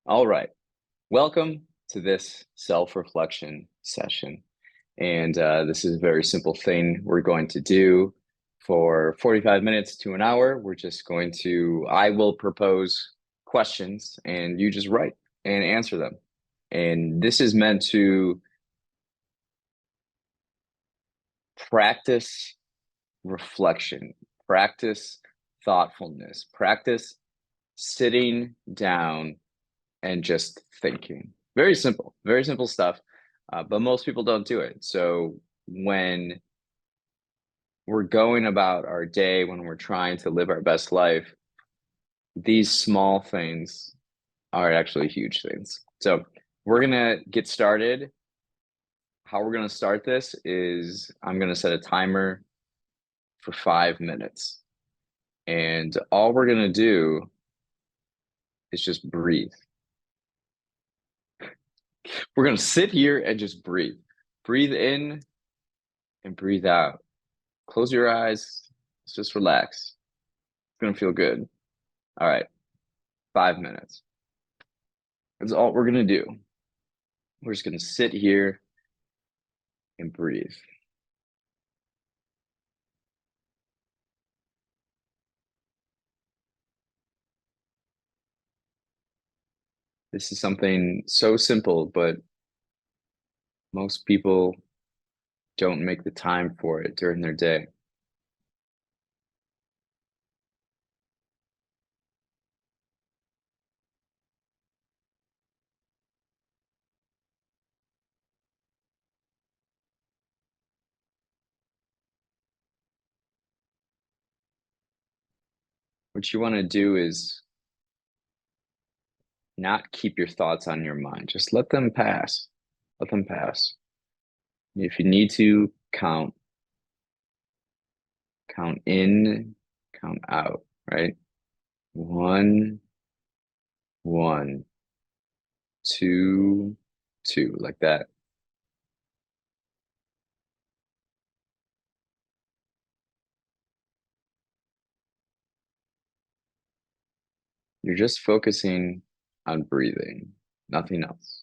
All right. Welcome to this self-reflection session. And this is a very simple thing we're going to do for 45 minutes to an hour. I will propose questions and you just write and answer them. And this is meant to practice reflection, practice thoughtfulness, practice sitting down and just thinking. Very simple stuff, but most people don't do it. So when we're going about our day, when we're trying to live our best life, these small things are actually huge things. So we're gonna get started. How we're gonna start this is I'm gonna set a timer for 5 minutes. And all we're gonna do is just breathe. We're gonna sit here and just breathe. Breathe in and breathe out. Close your eyes. Let's just relax. It's gonna feel good. All right, 5 minutes. That's all we're gonna do. We're just gonna sit here and breathe. This is something so simple, but most people don't make the time for it during their day. What you want to do is not keep your thoughts on your mind. Just let them pass. Let them pass. If you need to count in, count out, right? One, one, two, two, like that. You're just focusing on breathing, nothing else.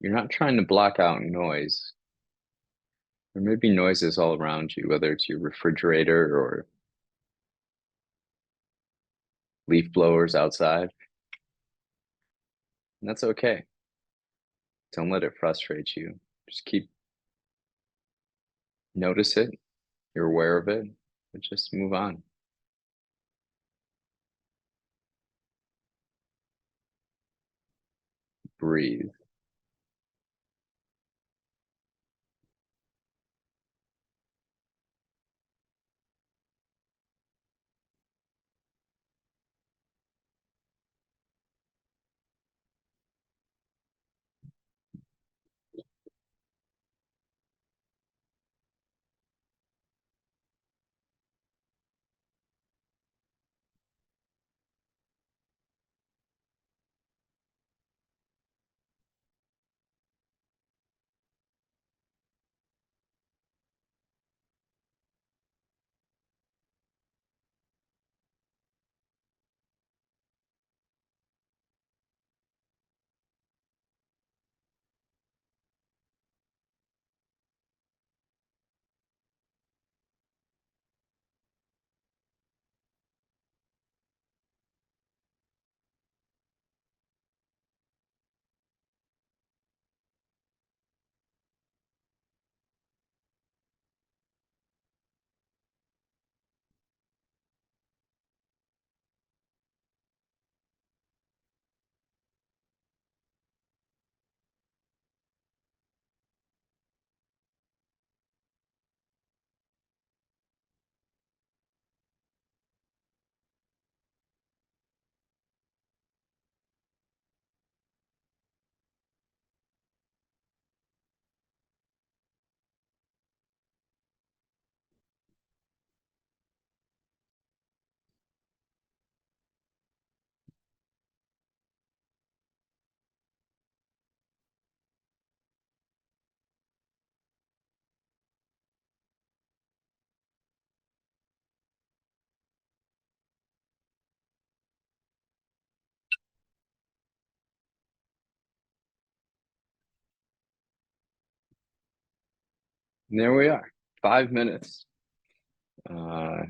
You're not trying to block out noise. There may be noises all around you, whether it's your refrigerator or leaf blowers outside. And that's okay. Don't let it frustrate you. Just notice it. You're aware of it, but just move on. Breathe. there we are. 5 minutes. Uh,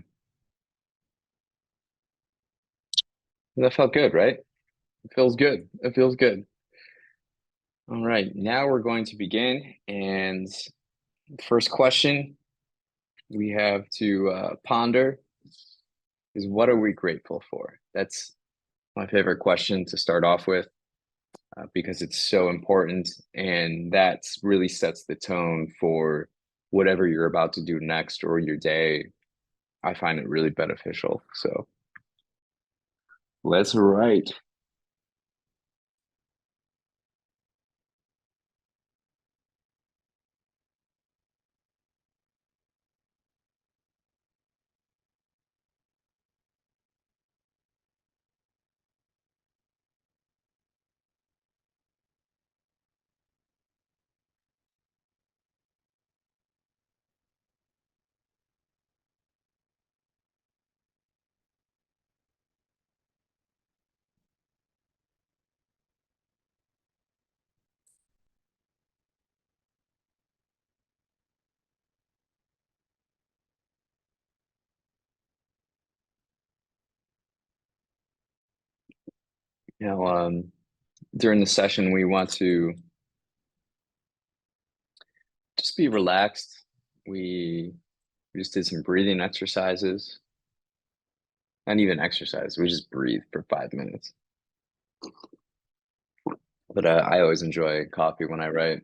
that felt good, right? It feels good. It feels good. All right, now we're going to begin. And first question we have to ponder is what are we grateful for? That's my favorite question to start off with because it's so important and that really sets the tone for whatever you're about to do next or your day. I find it really beneficial. So let's write. You know, during the session, we want to just be relaxed. We just did some breathing exercises, not even exercise. We just breathe for 5 minutes. But I always enjoy coffee when I write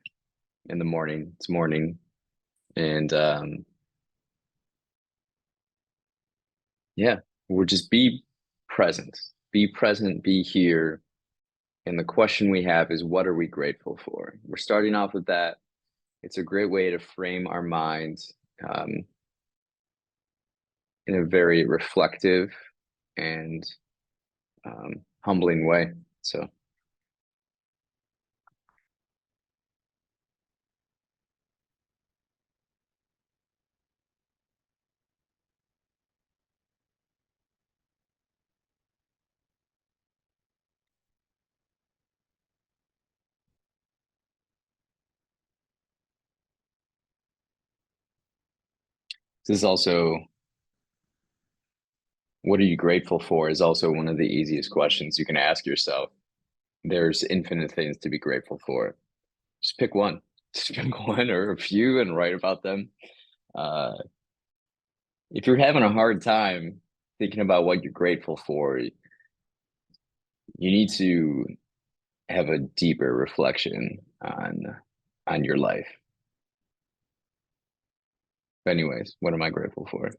in the morning. It's morning, and yeah, we'll just be present. Be present. Be here. And the question we have is, what are we grateful for? We're starting off with that. It's a great way to frame our minds in a very reflective and humbling way. So this is also what are you grateful for is also one of the easiest questions you can ask yourself. There's infinite things to be grateful for. Just pick one. Just pick one or a few and write about them. Uh, if you're having a hard time thinking about what you're grateful for, you need to have a deeper reflection on your life. Anyways, what am I grateful for?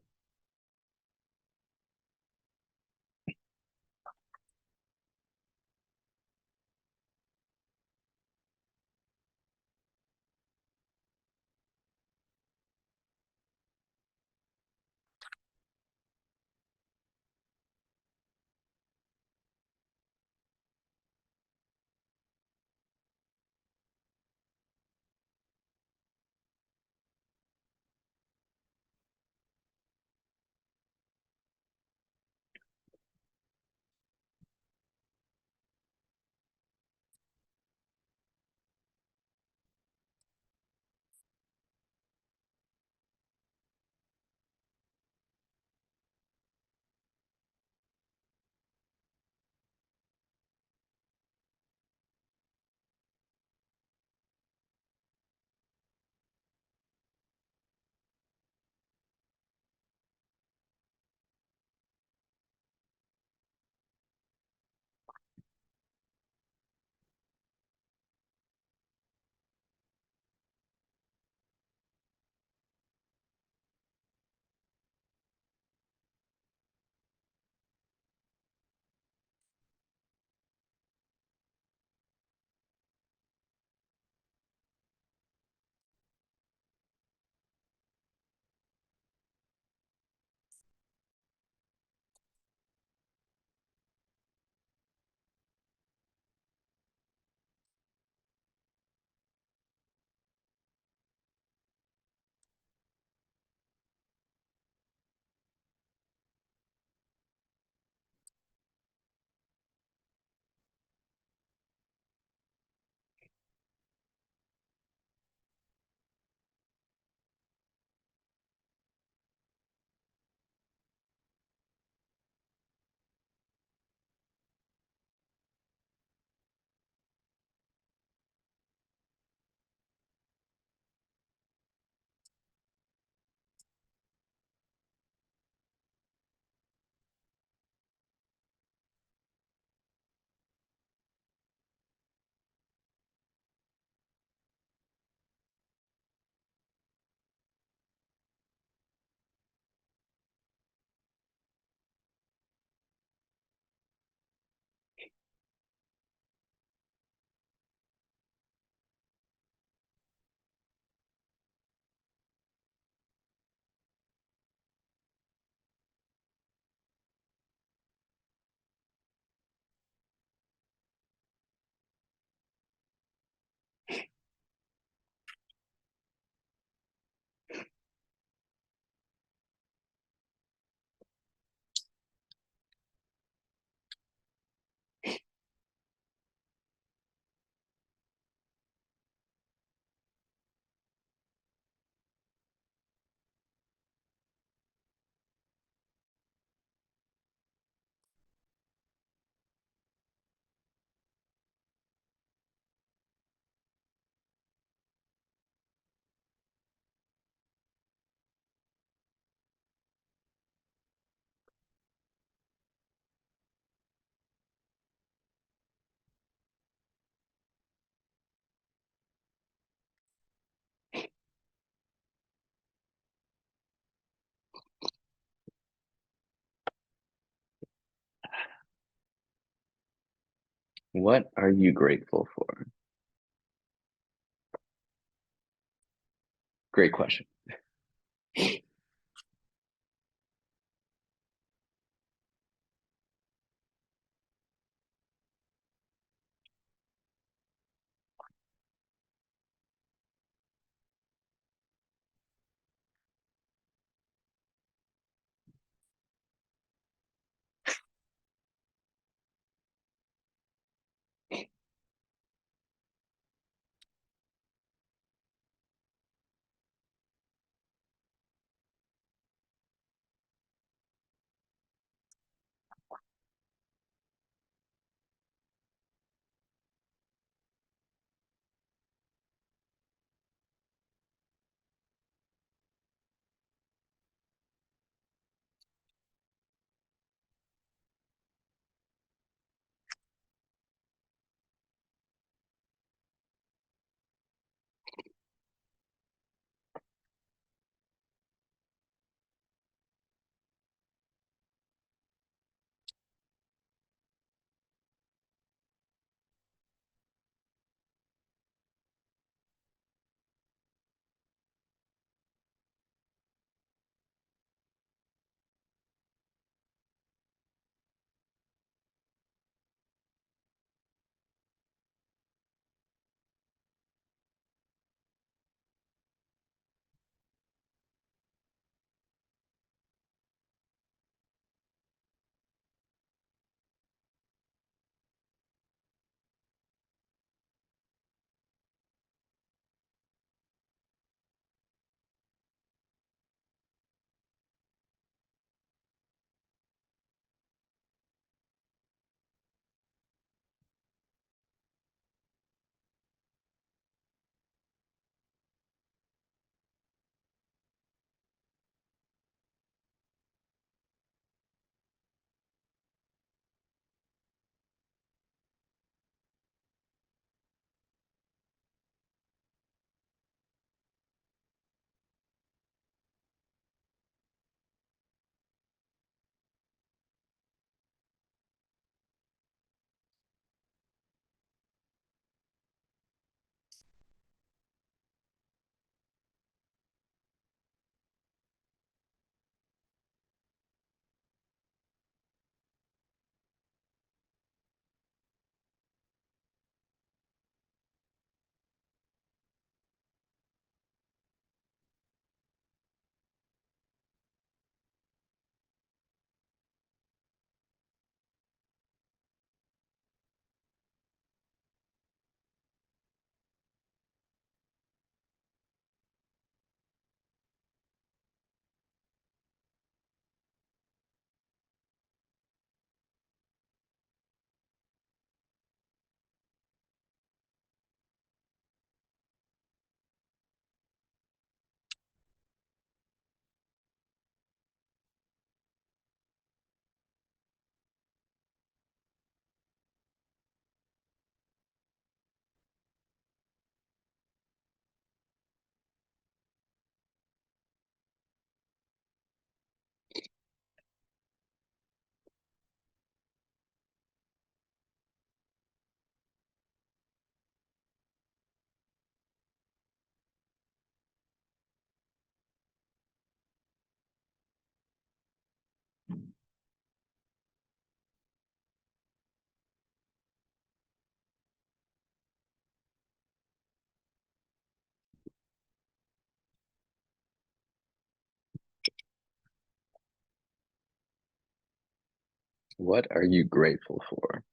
What are you grateful for? Great question. What are you grateful for?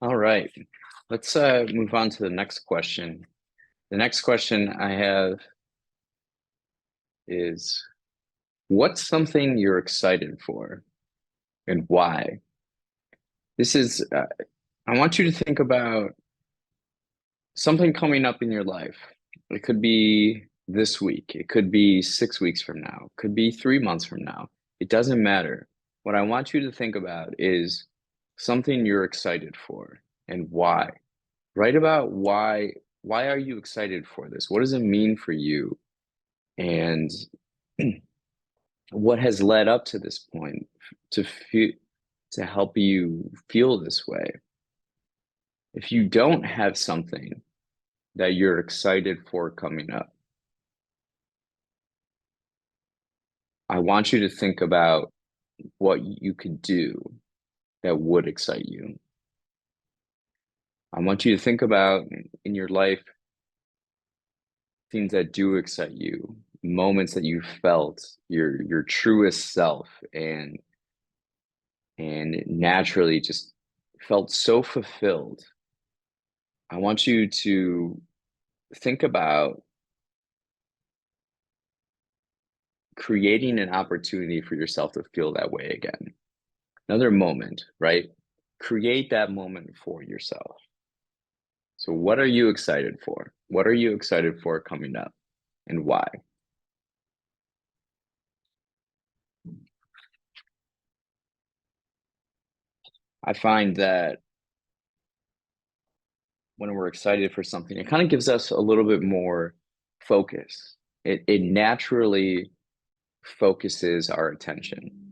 All right. Let's move on to the next question. The next question I have is, what's something you're excited for and why? This is, I want you to think about something coming up in your life. It could be this week, it could be 6 weeks from now, it could be 3 months from now. It doesn't matter. What I want you to think about is something you're excited for and why. Write about why are you excited for this? What does it mean for you? And what has led up to this point to feel to help you feel this way? If you don't have something that you're excited for coming up, I want you to think about what you could do that would excite you. I want you to think about in your life things that do excite you, moments that you felt your truest self and naturally just felt so fulfilled. I want you to think about creating an opportunity for yourself to feel that way again. Another moment, right? Create that moment for yourself. So, what are you excited for? What are you excited for coming up and why? I find that when we're excited for something, it kind of gives us a little bit more focus. It naturally focuses our attention.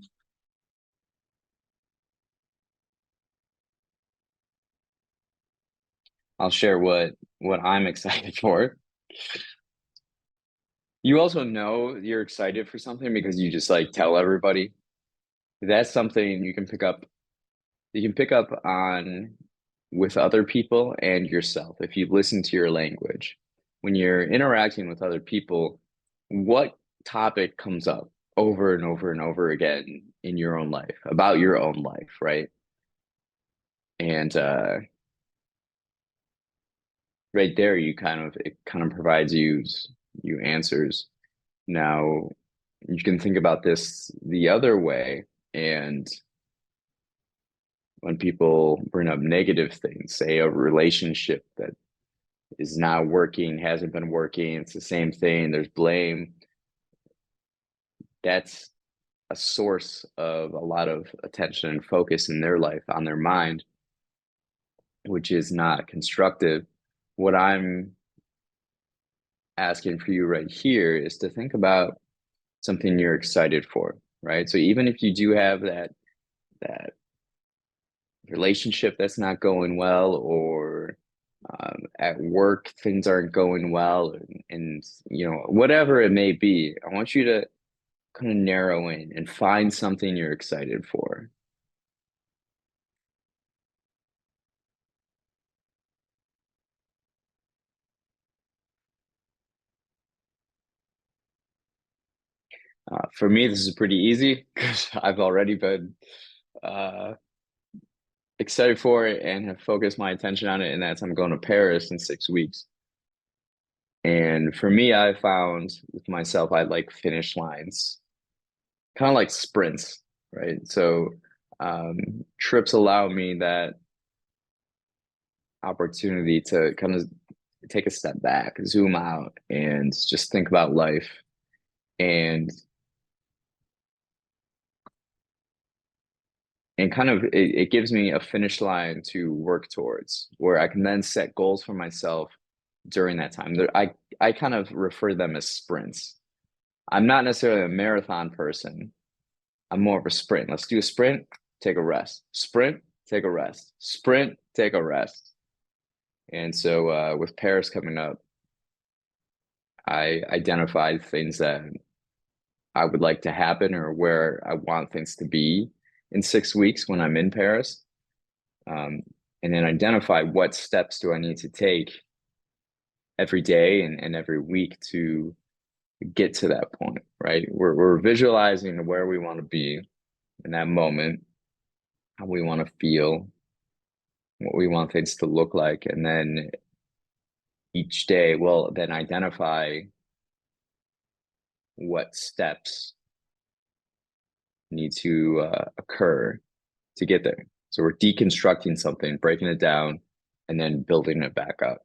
I'll share what I'm excited for. You also know you're excited for something because you just like tell everybody. That's something you can pick up on with other people and yourself if you listen to your language. When you're interacting with other people, what topic comes up over and over and over again in your own life, about your own life, right? And right there, it kind of provides you answers. Now, you can think about this the other way, and when people bring up negative things, say a relationship that is not working, hasn't been working, it's the same thing, there's blame, that's a source of a lot of attention and focus in their life, on their mind, which is not constructive. What I'm asking for you right here is to think about something you're excited for, right? So even if you do have that relationship that's not going well, or at work things aren't going well, and whatever it may be, I want you to kind of narrow in and find something you're excited for. For me, this is pretty easy because I've already been uh, excited for it and have focused my attention on it, and that's I'm going to Paris in 6 weeks. And for me, I found with myself, I like finish lines, kind of like sprints, right? So trips allow me that opportunity to kind of take a step back, zoom out, and just think about life. And kind of it gives me a finish line to work towards where I can then set goals for myself during that time. I kind of refer to them as sprints. I'm not necessarily a marathon person. I'm more of a sprint. Let's do a sprint, take a rest. Sprint, take a rest. Sprint, take a rest. And so with Paris coming up, I identified things that I would like to happen or where I want things to be in 6 weeks when I'm in Paris. Um, and then identify what steps do I need to take every day and every week to get to that point, right? We're visualizing where we want to be in that moment, how we want to feel, what we want things to look like, and then each day we'll then identify what steps need to occur to get there. So we're deconstructing something, breaking it down, and then building it back up.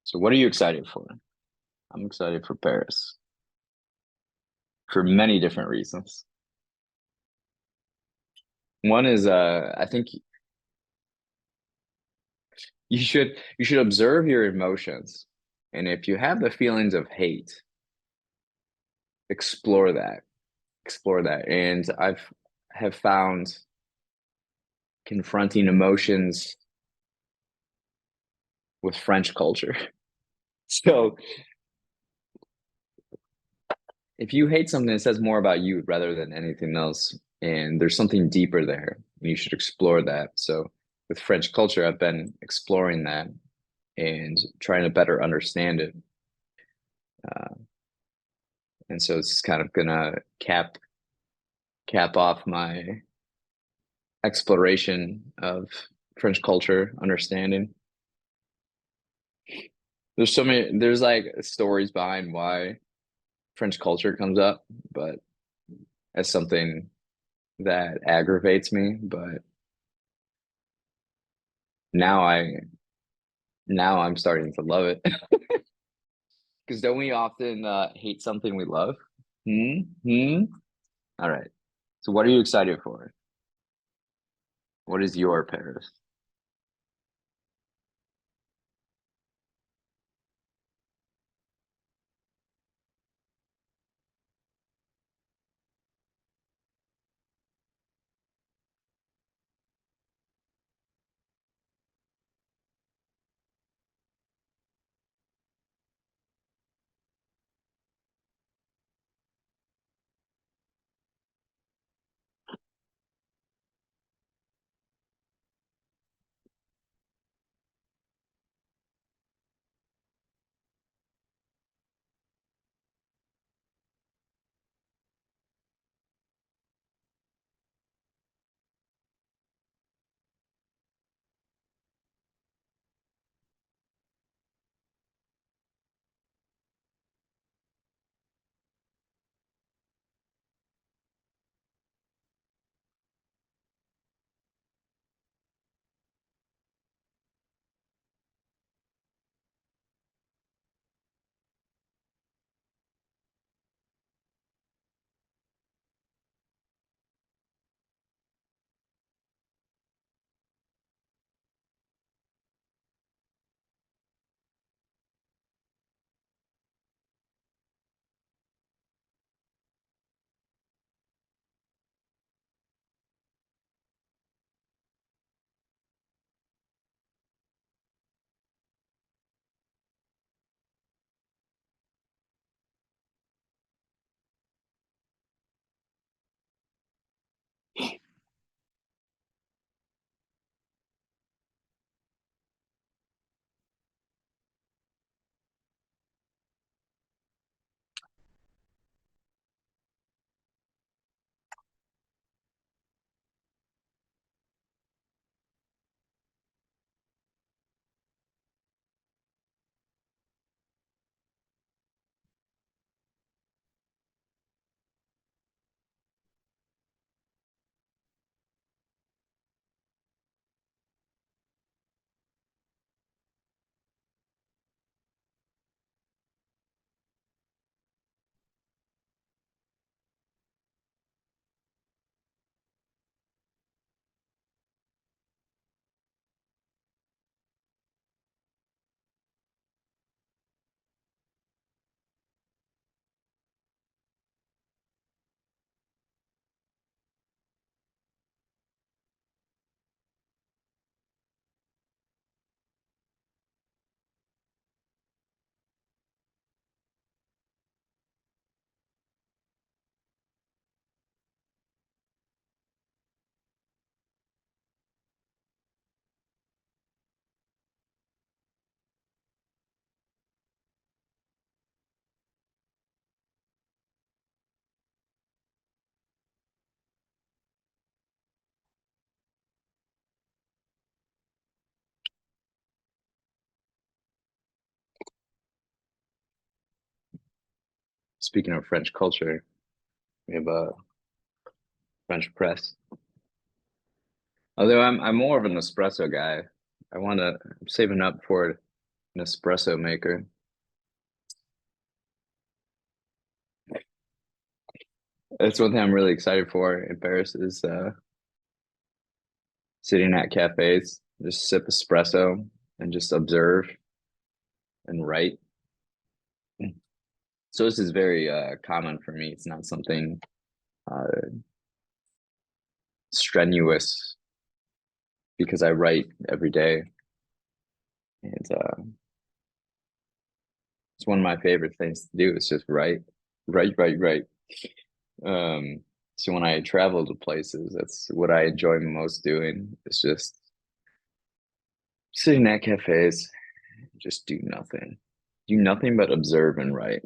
So what are you excited for? I'm excited for Paris for many different reasons. One is I think you should observe your emotions. And if you have the feelings of hate, explore that. Explore that. And I've have found confronting emotions with French culture. So if you hate something, it says more about you rather than anything else. And there's something deeper there. You should explore that. So with French culture, I've been exploring that and trying to better understand it. Uh, and so it's kind of gonna cap off my exploration of French culture understanding. There's like stories behind why French culture comes up, but as something that aggravates me. But now I now I'm starting to love it. Because don't we often hate something we love? Hmm? Hmm? All right. So what are you excited for? What is your Paris? speaking of French culture, we have a French press. Although I'm more of an espresso guy. I'm saving up for an espresso maker. That's one thing I'm really excited for in Paris is sitting at cafes, just sip espresso and just observe and write. So this is very common for me. It's not something uh, strenuous because I write every day, and it's one of my favorite things to do. Is just write, write. Um, so when I travel to places, that's what I enjoy most doing. It's just sitting at cafes, just do nothing but observe and write.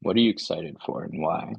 What are you excited for and why?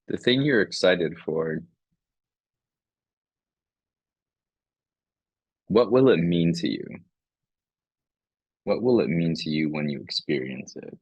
The thing you're excited for, what will it mean to you? What will it mean to you when you experience it?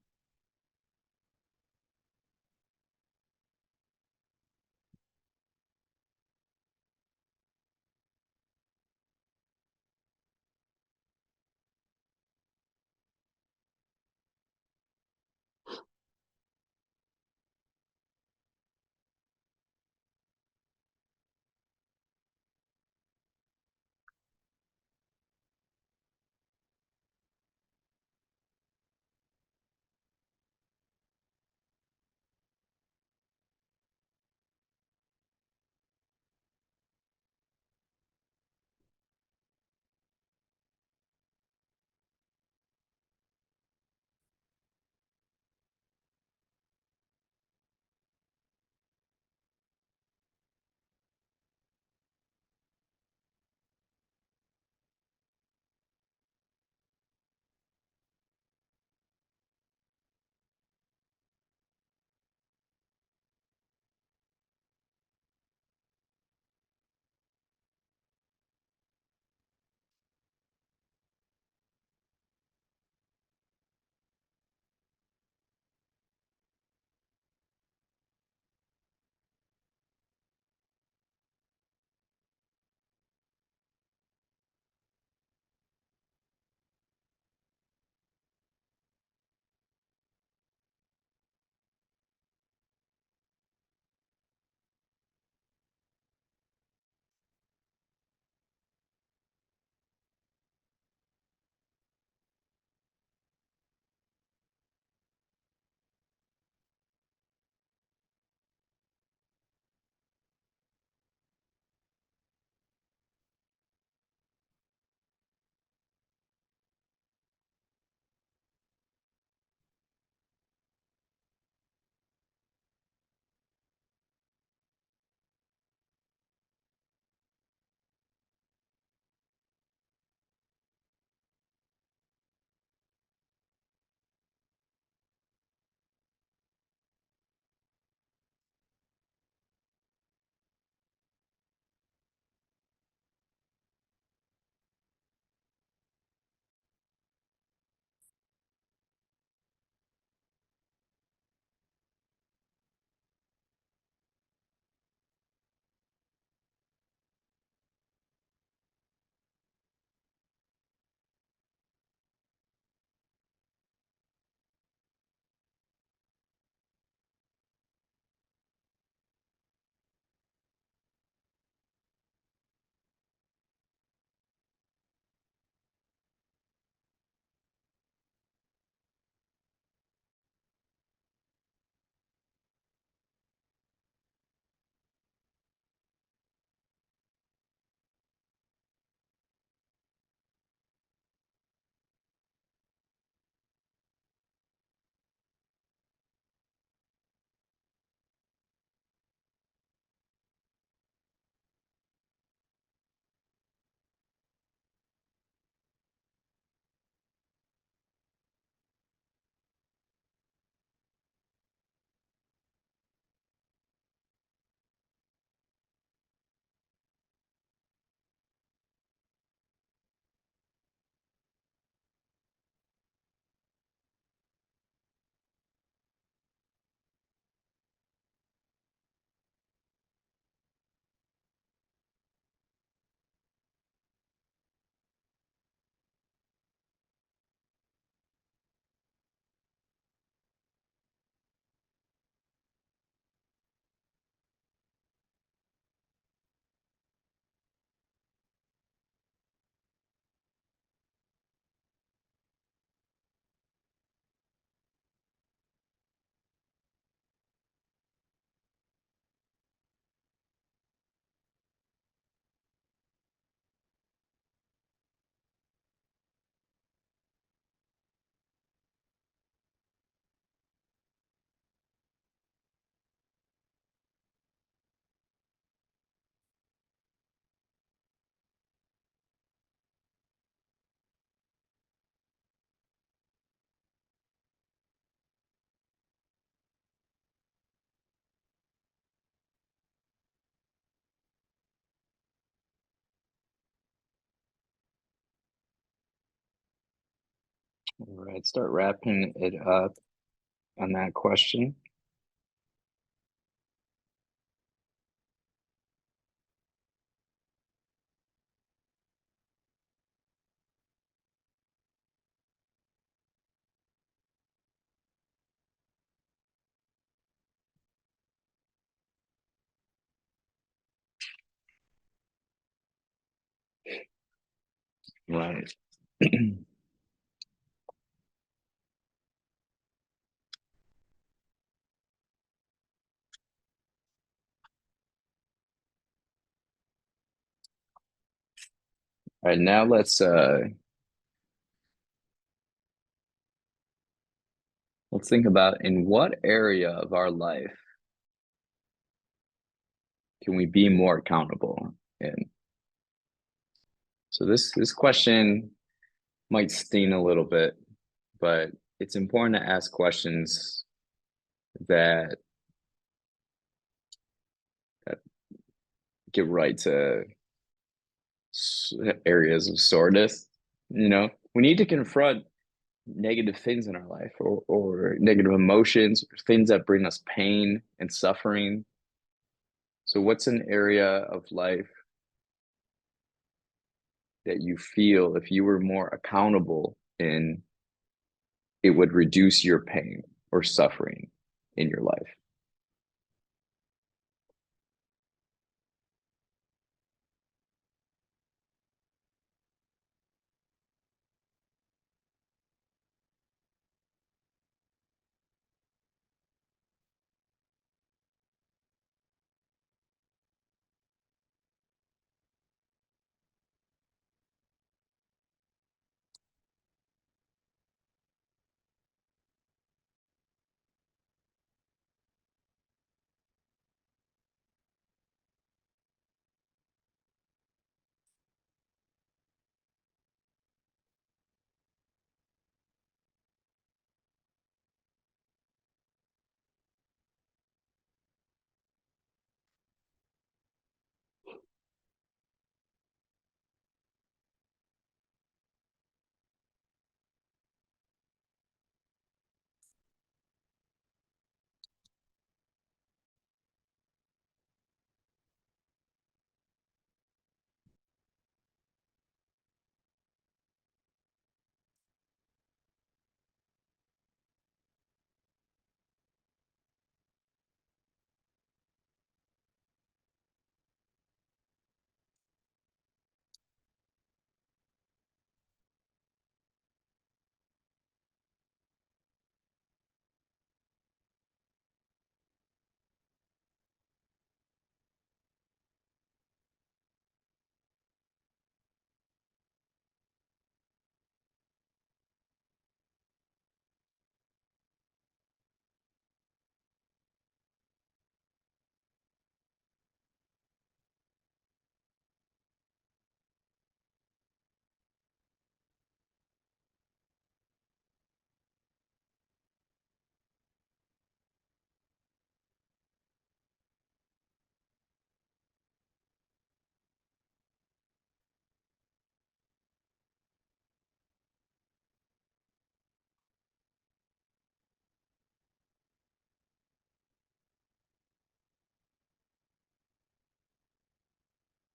All right, start wrapping it up on that question. Right. All right, now let's think about in what area of our life can we be more accountable in? So this question might sting a little bit, but it's important to ask questions that that get right to areas of soreness. You know, we need to confront negative things in our life or negative emotions, or things that bring us pain and suffering. So, what's an area of life that you feel if you were more accountable in, it would reduce your pain or suffering in your life?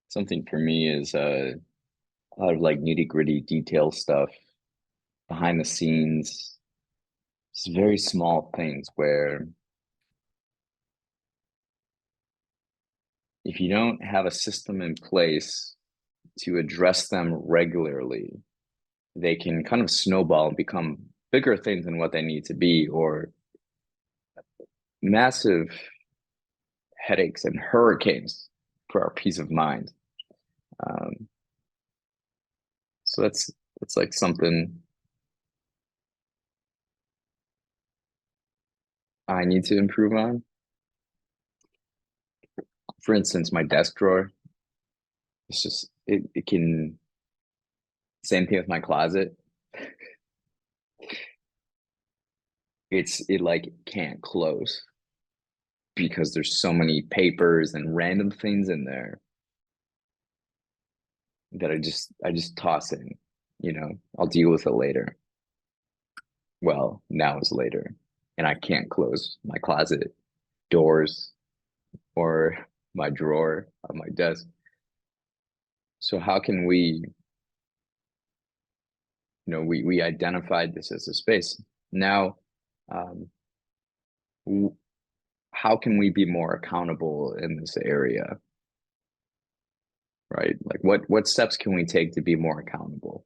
Something for me is a lot of like nitty gritty detail stuff behind the scenes. It's very small things where if you don't have a system in place to address them regularly, they can kind of snowball and become bigger things than what they need to be, or massive headaches and hurricanes for our peace of mind. Um, so that's like something I need to improve on. For instance, my desk drawer, it's just it can, same thing with my closet. It like can't close because there's so many papers and random things in there that I just toss in, I'll deal with it later. well, now is later, and I can't close my closet doors or my drawer on my desk. So how can we, we identified this as a space. Now, um, how can we be more accountable in this area, right? Like what steps can we take to be more accountable?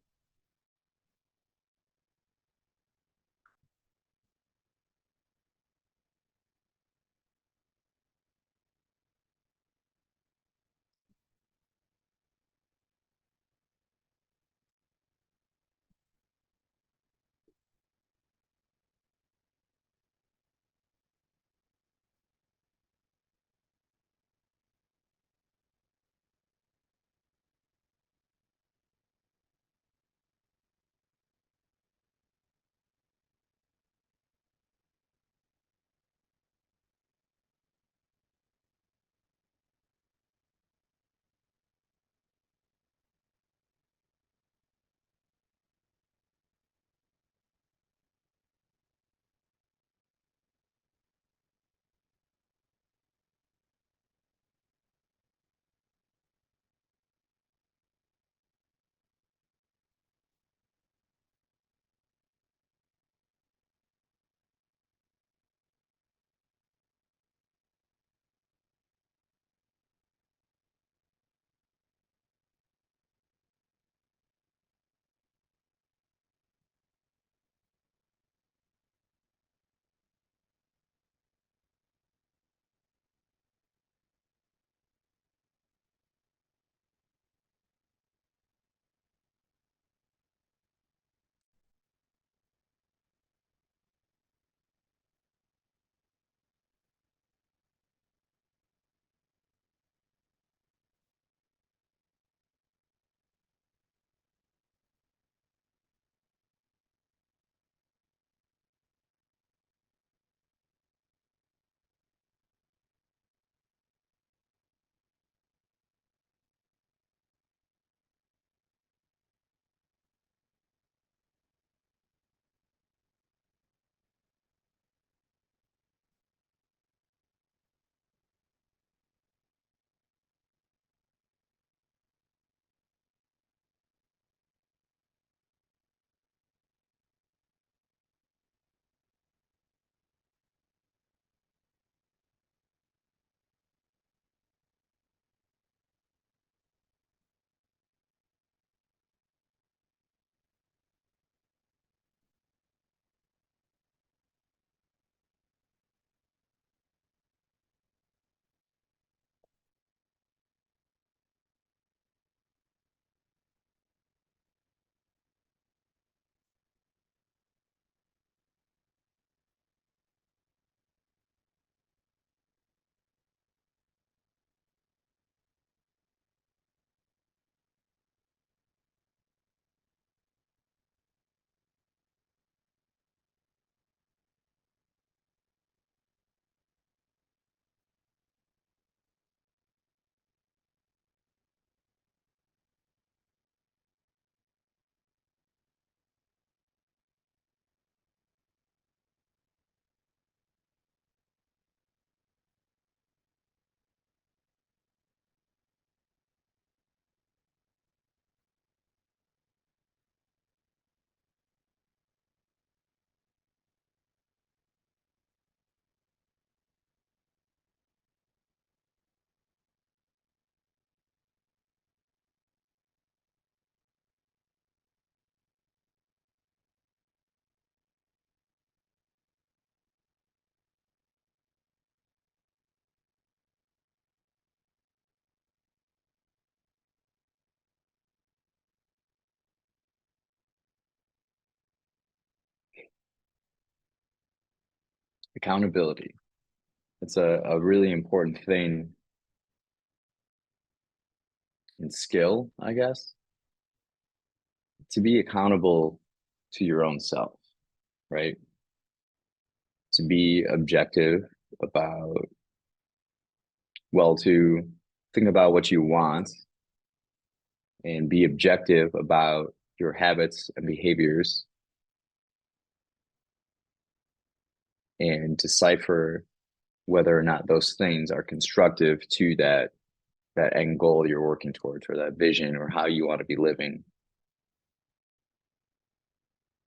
Accountability. It's a really important thing in skill, I guess, to be accountable to your own self, right? To be objective about, well, to think about what you want and be objective about your habits and behaviors and decipher whether or not those things are constructive to that end goal you're working towards, or that vision, or how you want to be living.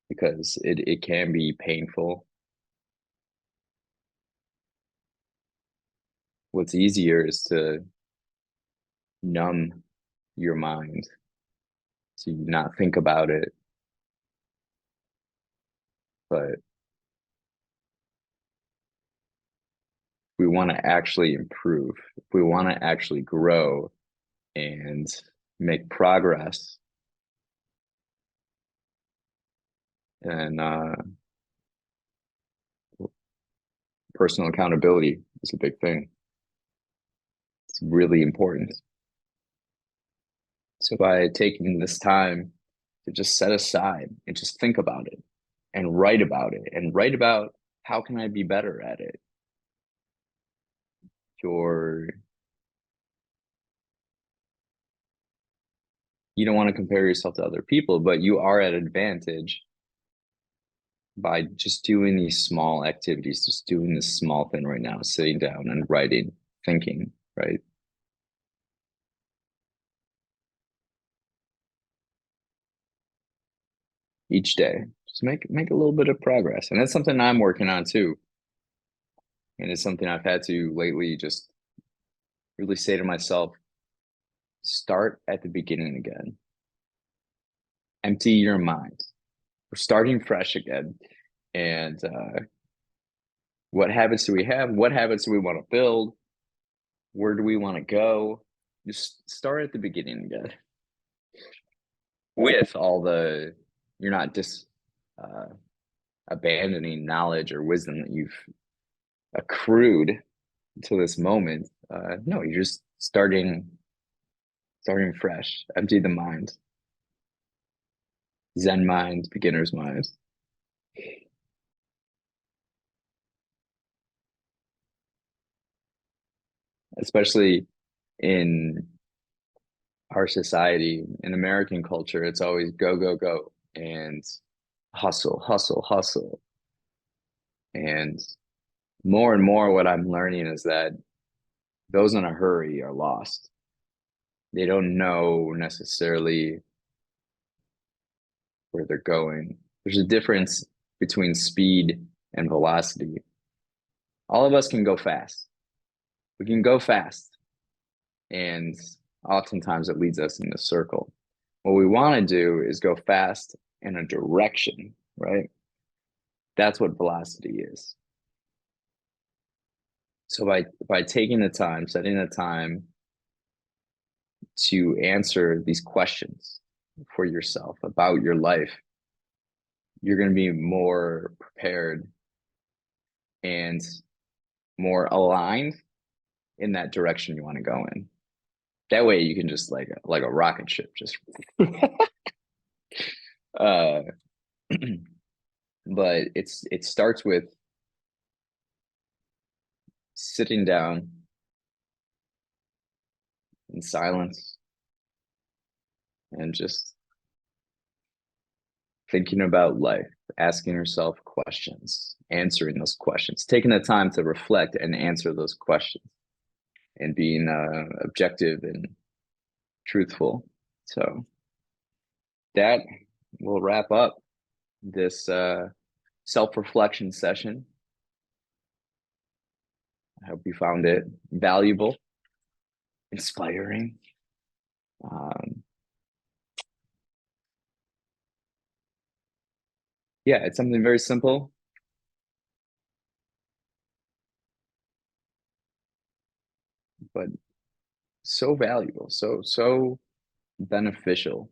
Because it can be painful. What's easier is to numb your mind, to not think about it. But we want to actually improve, if we want to actually grow and make progress, and personal accountability is a big thing. It's really important. So by taking this time to just set aside and just think about it and write about it and write about how can I be better at it? You don't want to compare yourself to other people, but you are at advantage by just doing these small activities, just doing this small thing right now, sitting down and writing, thinking, right? Each day, just make a little bit of progress. And that's something I'm working on too. And it's something I've had to lately just really say to myself, start at the beginning again. Empty your mind. We're starting fresh again. And what habits do we have? What habits do we want to build? Where do we want to go? Just start at the beginning again. With all the, you're not just abandoning knowledge or wisdom that you've accrued to this moment. No, you're just starting fresh. Empty the mind. Zen mind, beginner's mind. Especially in our society, in American culture, it's always go, go, go, and hustle, hustle, hustle. And more what I'm learning is that those in a hurry are lost. They don't know necessarily where they're going. There's a difference between speed and velocity. All of us can go fast. We can go fast, and oftentimes it leads us in a circle. What we want to do is go fast in a direction, right? That's what velocity is. So by taking the time, setting the time to answer these questions for yourself about your life, you're going to be more prepared and more aligned in that direction you want to go in. That way you can just like a rocket ship, just uh but it starts with sitting down in silence and just thinking about life, asking yourself questions, answering those questions, taking the time to reflect and answer those questions, and being objective and truthful. So that will wrap up this self-reflection session. I hope you found it valuable, inspiring. Yeah, it's something very simple, but so valuable, so beneficial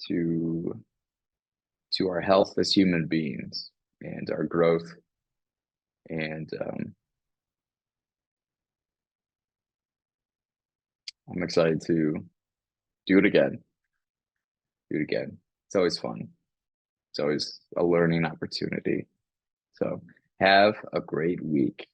to our health as human beings and our growth. And I'm excited to do it again. Do it again. It's always fun. It's always a learning opportunity. So have a great week.